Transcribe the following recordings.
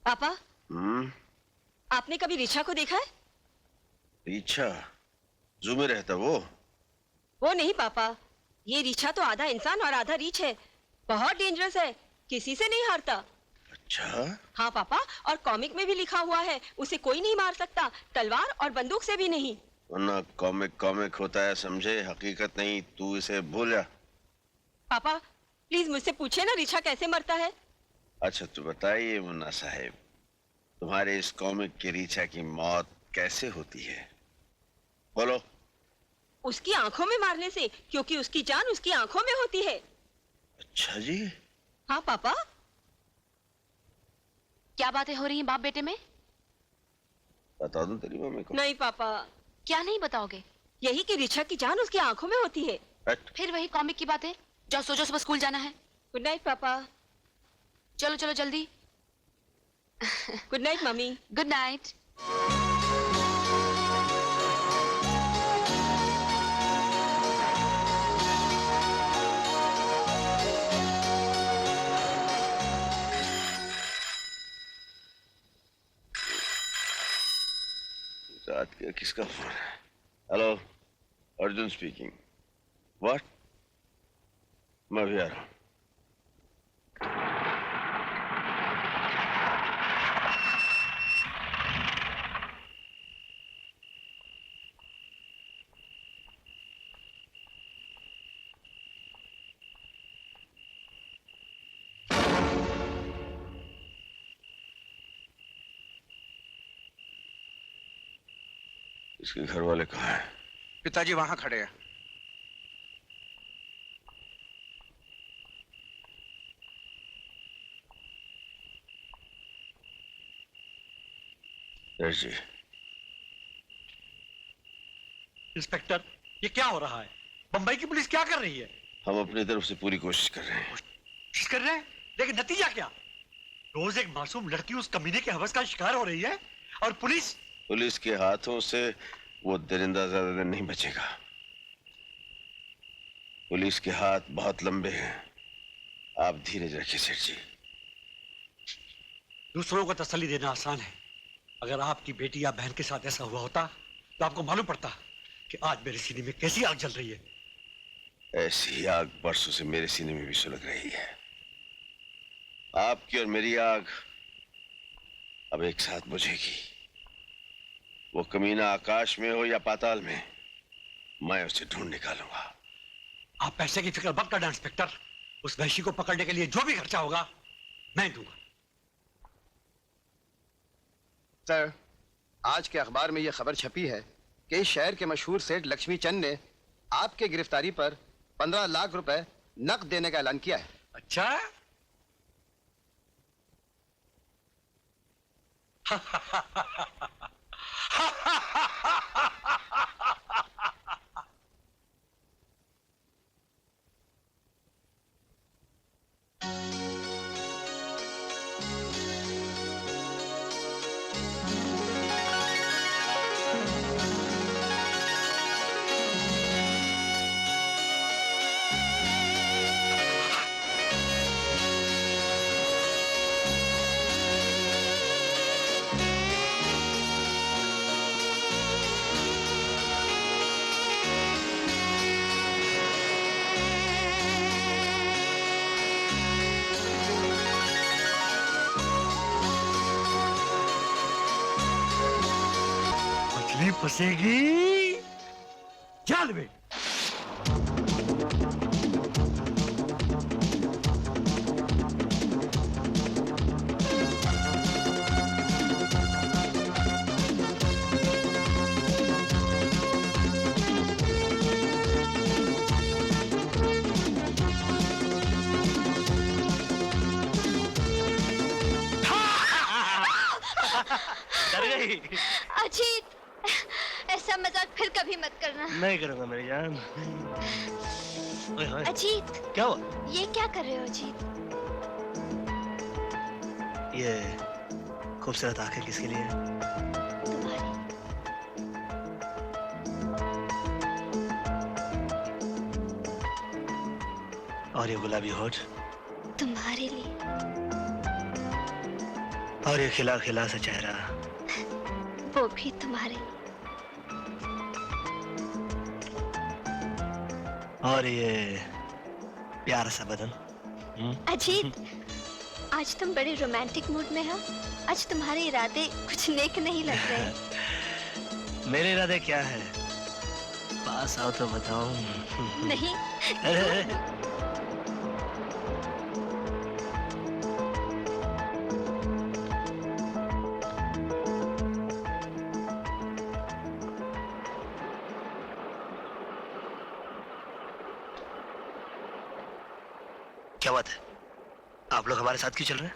पापा, आपने कभी रिचा को देखा है? रिचा? जू में रहता वो नहीं पापा, ये रिचा तो आधा इंसान और आधा रीछ है। बहुत डेंजरस है, किसी से नहीं हारता। अच्छा? हाँ पापा, और कॉमिक में भी लिखा हुआ है उसे कोई नहीं मार सकता, तलवार और बंदूक से भी नहीं। वरना कॉमिक होता है समझे, हकीकत नहीं। तू इसे भूल जा। पापा प्लीज मुझसे पूछे ना रिचा कैसे मरता है। अच्छा तो बताइए मुन्ना साहब, तुम्हारे इस कॉमिक की रिचा की मौत कैसे होती है? बोलो। उसकी आंखों में मारने से, क्योंकि उसकी जान उसकी आंखों में होती है। अच्छा जी। हाँ पापा। क्या बातें हो रही हैं बाप बेटे में? बता दूं तेरी मम्मी को? नहीं पापा। क्या नहीं बताओगे? यही कि रिचा की जान उसकी आंखों में होती है। फिर वही कॉमिक की बातें। जाओ सो जाओ, सुबह स्कूल जाना है। गुड नाइट पापा। चलो चलो जल्दी। Good night mummy. Good night. रात का किसका फोन है? Hello, Arjun speaking. व्हाट? मैं भी आ रहा हूं। इसके घर वाले कहाँ हैं? पिताजी वहां खड़े हैं। जी। इंस्पेक्टर, ये क्या हो रहा है? बंबई की पुलिस क्या कर रही है? हम अपनी तरफ से पूरी कोशिश कर रहे हैं। कोशिश कर रहे हैं, लेकिन नतीजा क्या? रोज एक मासूम लड़की उस कमीने के हवस का शिकार हो रही है और पुलिस के हाथों से वो दरिंदा ज्यादा दिन नहीं बचेगा। पुलिस के हाथ बहुत लंबे हैं। आप धीरज रखिए सेठ जी। दूसरों को तसल्ली देना आसान है। अगर आपकी बेटी या बहन के साथ ऐसा हुआ होता तो आपको मालूम पड़ता कि आज मेरे सीने में कैसी आग जल रही है। ऐसी आग बरसों से मेरे सीने में भी सुलग रही है। आपकी और मेरी आग अब एक साथ बुझेगी। वो कमीना आकाश में हो या पाताल में, मैं उसे ढूंढ निकालूंगा। आप पैसे की फिक्र मत करना इंस्पेक्टर। उस वहशी को पकड़ने के लिए जो भी खर्चा होगा मैं दूंगा। सर, आज के अखबार में यह खबर छपी है कि इस शहर के मशहूर सेठ लक्ष्मी चंद ने आपके गिरफ्तारी पर 15 लाख रुपए नकद देने का ऐलान किया है। अच्छा? फंसेगी जाल में। अजीत, ऐसा मजाक फिर कभी मत करना। नहीं करूंगा मेरी जान। अजीत, क्या हुआ? ये क्या कर रहे हो अजीत? ये खूबसूरत आंखें किसके लिए है? तुम्हारी। और ये गुलाबी होठ? तुम्हारे लिए। और ये खिला खिला सा चेहरा, वो भी तुम्हारे। और ये प्यारा सा बदन। अजीत, आज तुम बड़े रोमांटिक मूड में हो। आज तुम्हारे इरादे कुछ नेक नहीं लग रहे। मेरे इरादे क्या है? पास आओ तो बताऊं। नहीं। अरे, क्या बात है? आप लोग हमारे साथ क्यों चल रहे हैं?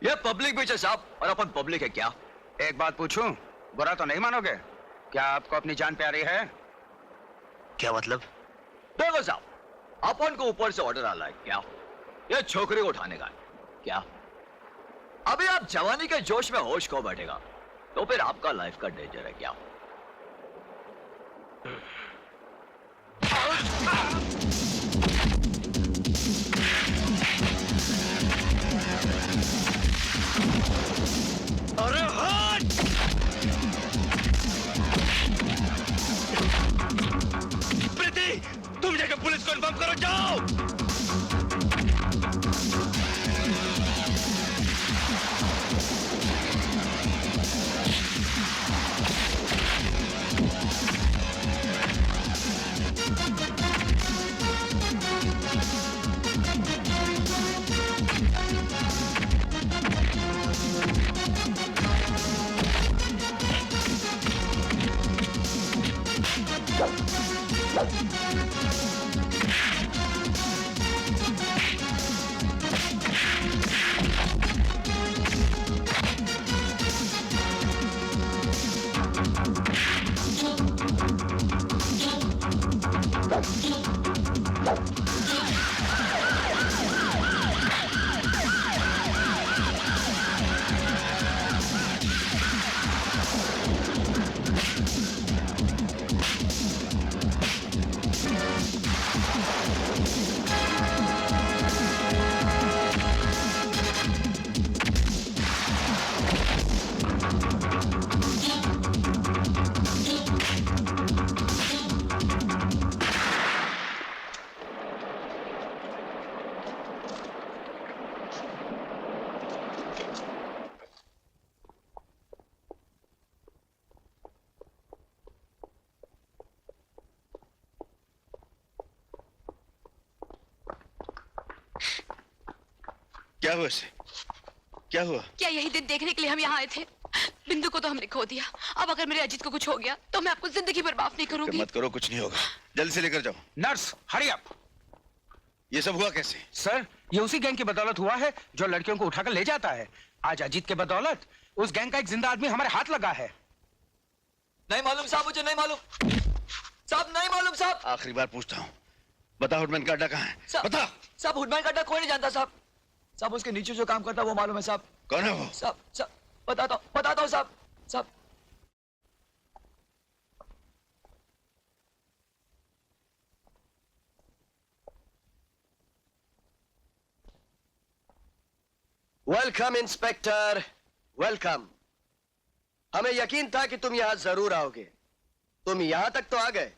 ये पब्लिक बीच है साहब, और अपन पब्लिक है क्या? एक बात पूछूं, बुरा तो नहीं मानोगे? क्या आपको अपनी जान प्यारी है? क्या मतलब? देखो साहब, अपन को ऊपर से ऑर्डर आ रहा है क्या? ये छोकरी को उठाने का है क्या? अभी आप जवानी के जोश में होश खो बैठेगा तो फिर आपका लाइफ का डेंजर है क्या? अरे हट! प्रीति, तुम जाकर पुलिस को इन्फॉर्म करो, जाओ। क्या हुआ इसे? क्या हुआ? क्या यही दिन देखने के लिए हम यहाँ आए थे? बिंदु को तो हमने खो दिया, अब अगर मेरे अजीत को कुछ हो गया तो मैं आपको जिंदगी भर माफ नहीं करूंगी। मत करो, कुछ नहीं होगा। जल्दी से लेकर जाओ। Nurse, hurry up. ये सब हुआ कैसे? सर, ये उसी गैंग की बदौलत हुआ है जो लड़कियों को उठाकर ले जाता है। आज अजीत के बदौलत उस गैंग का एक जिंदा आदमी हमारे हाथ लगा है। नहीं मालूम साहब, मुझे नहीं मालूम साहब, नहीं मालूम साहब। आखिरी बार पूछता हूँ, बता हुडमैन का अड्डा कहाँ है? बता। साहब, हुडमैन का अड्डा कोई नहीं जानता साहब। साहब, उसके नीचे जो काम करता है वो मालूम है साहब। कौन है वो? साहब बताता हूँ साहब। साहब, वेलकम इंस्पेक्टर, वेलकम। हमें यकीन था कि तुम यहां जरूर आओगे। तुम यहां तक तो आ गए,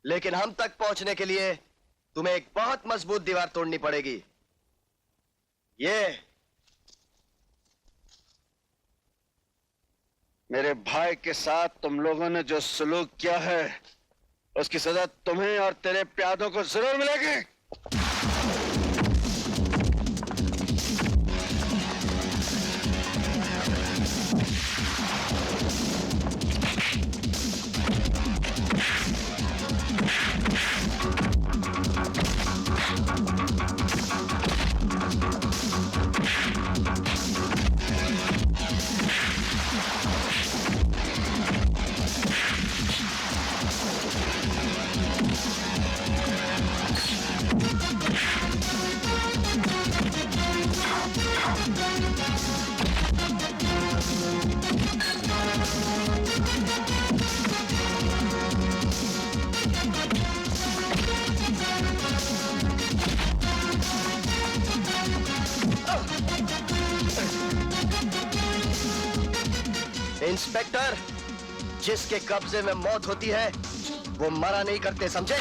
लेकिन हम तक पहुंचने के लिए तुम्हें एक बहुत मजबूत दीवार तोड़नी पड़ेगी। ये मेरे भाई के साथ तुम लोगों ने जो सलूक किया है उसकी सजा तुम्हें और तेरे प्यादों को जरूर मिलेगी। इंस्पेक्टर, जिसके कब्जे में मौत होती है वो मरा नहीं करते, समझे?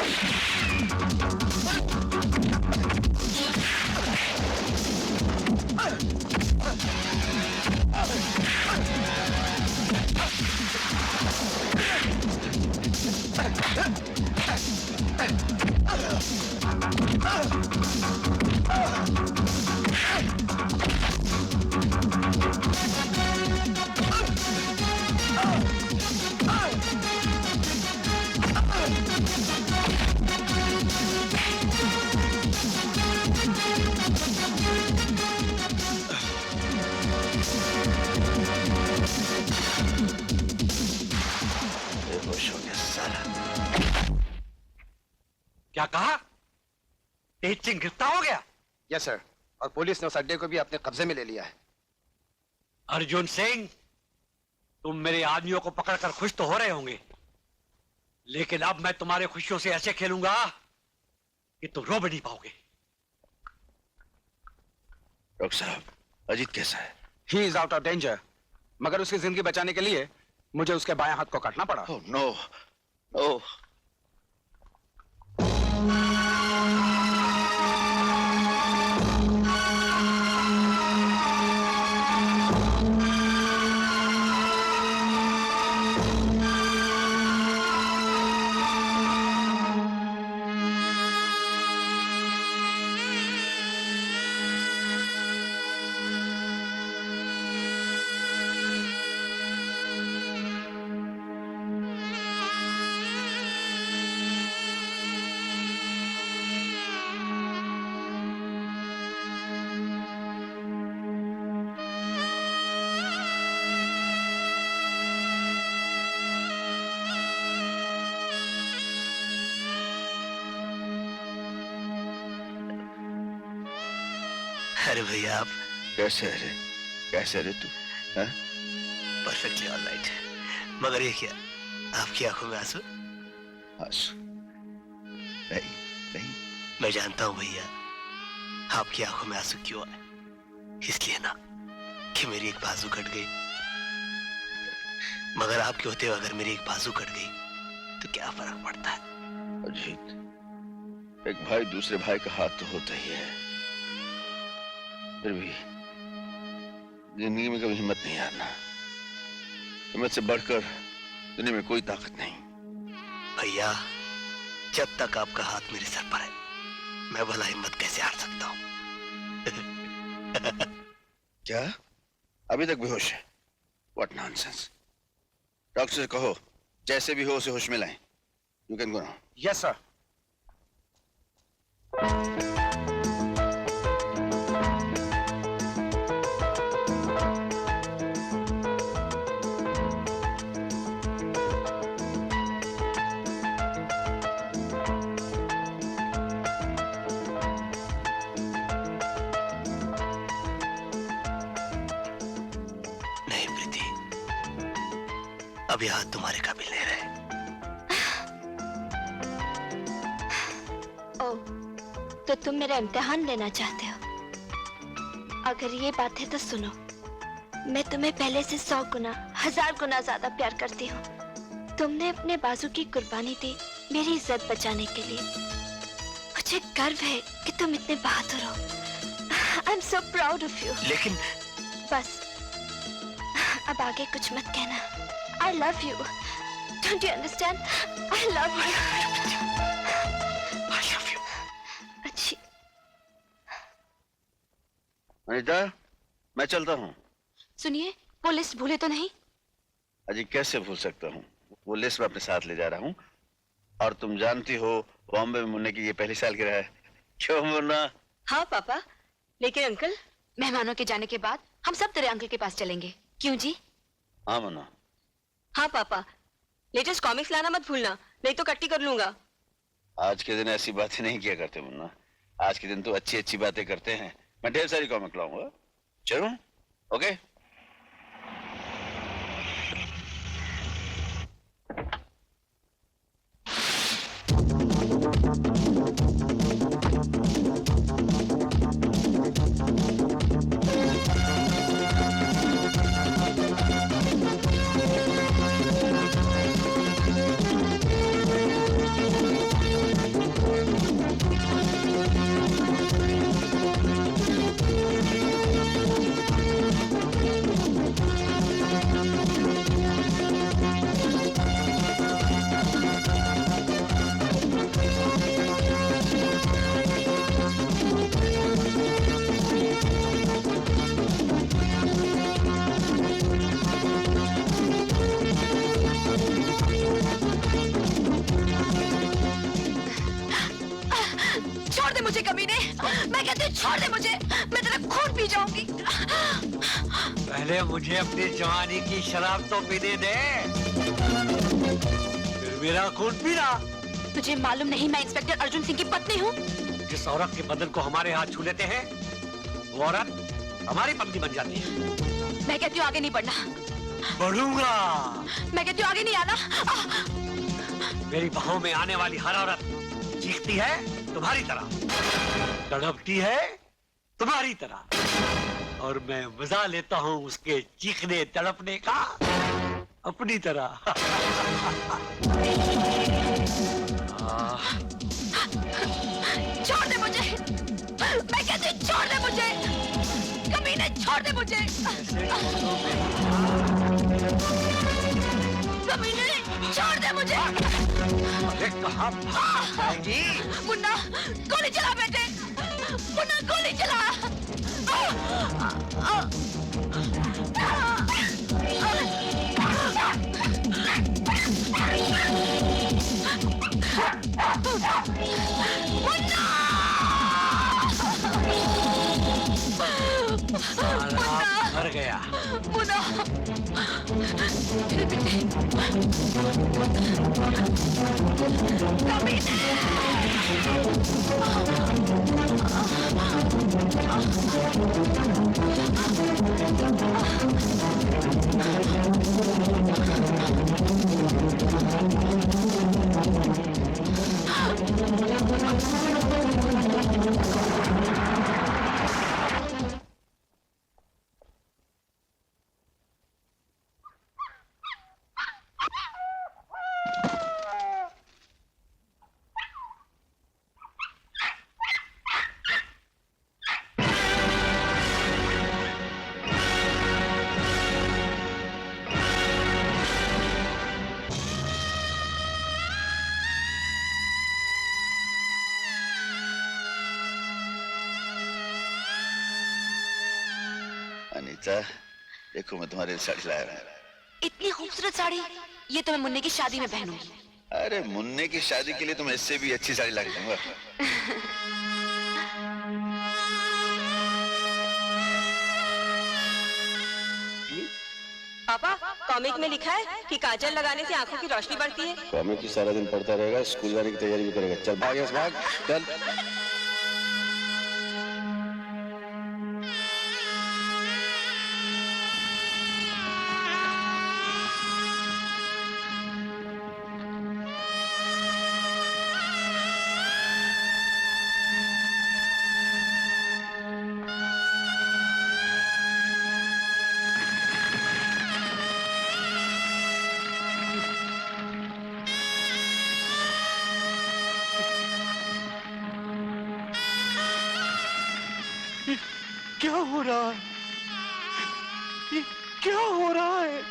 बेहोश हो गया साला। क्या कहा? तेज सिंह गिरफ्तार हो गया? यस सर, और पुलिस ने उस अड्डे को भी अपने कब्जे में ले लिया है। अर्जुन सिंह, तुम मेरे आदमियों को पकड़कर खुश तो हो रहे होंगे, लेकिन अब मैं तुम्हारे खुशियों से ऐसे खेलूंगा कि तुम रो भी नहीं पाओगे। डॉक्टर साहब, अजीत कैसा है? He is out of danger, मगर उसकी जिंदगी बचाने के लिए मुझे उसके बाएं हाथ को काटना पड़ा। Oh no, no. अरे भैया आप कैसे है रे? कैसे रे तू? हाँ? परफेक्टली ऑलराइट, मगर ये क्या, आपकी आंखों में आंसू? आंसू? नहीं, नहीं। मैं जानता हूँ भैया, आपकी आंखों में आंसू क्यों आए। इसलिए ना कि मेरी एक बाजू कट गई, मगर आपके होते हुए अगर मेरी एक बाजू कट गई तो क्या फर्क पड़ता है। अजीत, एक भाई दूसरे भाई का हाथ तो होता ही है, फिर भी जिंदगी में कभी हिम्मत नहीं हारना। हिम्मत से बढ़कर दुनिया में कोई ताकत नहीं। भैया, जब तक आपका हाथ मेरे सर पर है, मैं भला हिम्मत कैसे हार सकता हूँ। क्या? अभी तक बेहोश है? What nonsense! डॉक्टर से कहो जैसे भी हो उसे होश में लाएं। You can go now. Yes sir. नहीं प्रीति, अभी हाथ तुम्हारे काबिल नहीं रहे। ओ, तो तुम मेरा इम्तिहान लेना चाहते हो? अगर ये बात है तो सुनो, मैं तुम्हें पहले से 100 गुना 1000 गुना ज्यादा प्यार करती हूँ। तुमने अपने बाजू की कुर्बानी दी मेरी इज्जत बचाने के लिए। मुझे गर्व है कि तुम इतने बहादुर हो। I am so proud of you. लेकिन बस अब आगे कुछ मत कहना। I love you. Don't you understand? I love you. I love you. अच्छी। अनीता, मैं चलता हूँ। सुनिए, वो लिस्ट भूले तो नहीं? अजी कैसे भूल सकता हूँ, वो लिस्ट में अपने साथ ले जा रहा हूँ। और तुम जानती हो बॉम्बे में मुन्ने की ये पहली सालगिरह है। क्यों मुन्ना? हाँ पापा, लेकिन अंकल, मेहमानों के जाने के बाद हम सब तेरे अंकल के पास चलेंगे, क्यों जी? हाँ मुन्ना। हाँ पापा, लेटेस्ट कॉमिक्स लाना मत भूलना, नहीं तो कट्टी कर लूंगा। आज के दिन ऐसी बातें नहीं किया करते मुन्ना। आज के दिन तो अच्छी अच्छी बातें करते हैं। मैं ढेर सारी कॉमिक लाऊंगा। चलूं? ओके? पहले मुझे अपनी जवानी की शराब तो पीने दे, फिर मेरा खून पीना। तुझे मालूम नहीं मैं इंस्पेक्टर अर्जुन सिंह की पत्नी हूँ? जिस औरत के बदन को हमारे हाथ छू लेते हैं, वो औरत हमारी पत्नी बन जाती है। मैं कहती हूँ आगे नहीं बढ़ना। बढ़ूंगा। मैं कहती हूँ आगे नहीं आना। मेरी बाहों में आने वाली हर औरत चीखती है तुम्हारी तरह, तड़पती है तुम्हारी तरह, और मैं मजा लेता हूँ उसके चीखने तड़पने का अपनी तरह। छोड़ दे मुझे, मैं कहती हूँ छोड़ दे मुझे, कमीने छोड़ दे मुझे, कमीने छोड़ दे मुझे। अरे कहाँ भागी? मुन्ना गोली चला बेटे, मुन्ना गोली चला। मर गया। मुन्ना मेरे बेटे, कमीने। अनीता, देखो मैं तुम्हारे लिए साड़ी लाया हूं। इतनी खूबसूरत साड़ी, ये तो मैं मुन्ने की शादी में पहनूंगी। अरे मुन्ने की शादी के लिए तो मैं इससे भी अच्छी साड़ी ला के दूंगा। पापा, कॉमिक में लिखा है कि काजल लगाने से आंखों की रोशनी बढ़ती है। कॉमिक की सारा दिन पढ़ता रहेगा, स्कूल जाने की तैयारी भी करेगा। चल भाग यहाँ से, भाग चल। क्या हो रहा है? ये क्या हो रहा है?